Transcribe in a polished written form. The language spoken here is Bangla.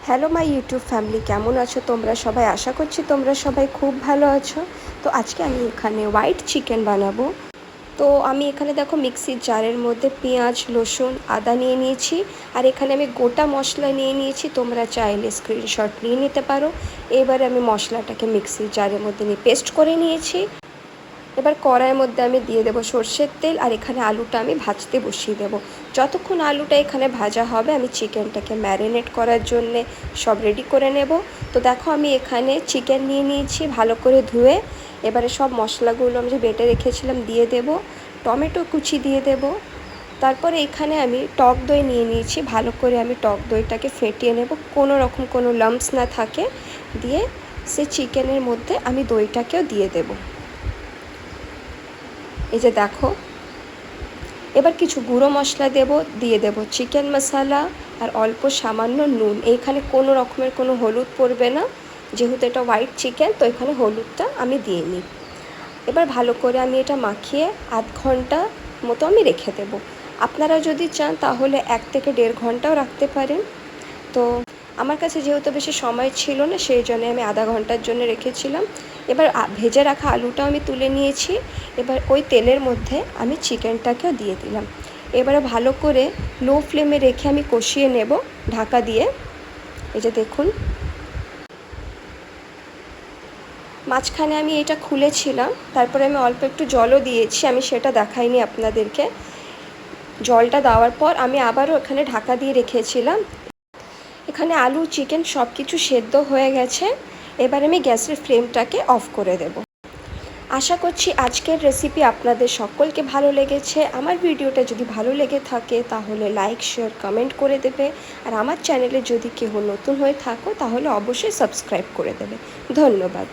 হ্যালো মাই ইউটিউব ফ্যামিলি, কেমন আছো তোমরা সবাই? আশা করছি তোমরা সবাই খুব ভালো আছো। তো আজকে আমি এখানে হোয়াইট চিকেন বানাবো। তো আমি এখানে দেখো মিক্সির জারের মধ্যে পেঁয়াজ, রসুন, আদা নিয়ে নিয়েছি। আর এখানে আমি গোটা মশলা নিয়ে নিয়েছি, তোমরা চাইলে স্ক্রিনশট নিয়ে নিতে পারো। এবারে আমি মশলাটাকে মিক্সির জারের মধ্যে নিয়ে পেস্ট করে নিয়েছি। এবার কড়াইয়ের মধ্যে আমি দিয়ে দেবো সর্ষের তেল, আর এখানে আলুটা আমি ভাজতে বসিয়ে দেবো। যতক্ষণ আলুটা এখানে ভাজা হবে আমি চিকেনটাকে ম্যারিনেট করার জন্যে সব রেডি করে নেব। তো দেখো আমি এখানে চিকেন নিয়ে নিয়েছি ভালো করে ধুয়ে। এবারে সব মশলাগুলো আমি যে বেটে রেখেছিলাম দিয়ে দেব, টমেটো কুচি দিয়ে দেব। তারপরে এখানে আমি টক দই নিয়ে নিয়েছি, ভালো করে আমি টক দইটাকে ফেটিয়ে নেব, কোনো রকম কোনো লাম্পস না থাকে। দিয়ে সে চিকেনের মধ্যে আমি দইটাকেও দিয়ে দেবো। এই যে দেখো, এবার কিছু গুঁড়ো মশলা দিয়ে দেব চিকেন মশলা আর অল্প সামান্য নুন। এইখানে কোনো রকমের কোনো হলুদ পড়বে না, যেহেতু এটা হোয়াইট চিকেন, তো এখানে হলুদটা আমি দিয়ে নিই। এবার ভালো করে আমি এটা মাখিয়ে আধ ঘন্টা মতো আমি রেখে দেব। আপনারা যদি চান তাহলে 1 থেকে 1.5 ঘন্টাও রাখতে পারেন। তো আমার কাছে যেহেতু বেশি সময় ছিল না, সেই জন্য আমি আধা ঘন্টার জন্য রেখেছিলাম। এবার ভেজে রাখা আলুটাও আমি তুলে নিয়েছি। এবার ওই তেলের মধ্যে আমি চিকেনটাকেও দিয়ে দিলাম। এবারে ভালো করে লো ফ্লেমে রেখে আমি কষিয়ে নেব ঢাকা দিয়ে। এই যে দেখুন, মাঝখানে আমি এটা খুলেছিলাম, তারপরে আমি অল্প একটু জলও দিয়েছি, আমি সেটা দেখাইনি আপনাদেরকে। জলটা দেওয়ার পর আমি আবারও এখানে ঢাকা দিয়ে রেখেছিলাম। এখানে আলু, চিকেন সব কিছু সেদ্ধ হয়ে গেছে। এবার আমি গ্যাসের ফ্লেমটাকে অফ করে দেব। আশা করছি আজকের রেসিপি আপনাদের সকলকে ভালো লেগেছে। আমার ভিডিওটা যদি ভালো লেগে থাকে তাহলে লাইক, শেয়ার, কমেন্ট করে দেবে। আর আমার চ্যানেলে যদি কেউ নতুন হয়ে থাকো তাহলে অবশ্যই সাবস্ক্রাইব করে দেবে। ধন্যবাদ।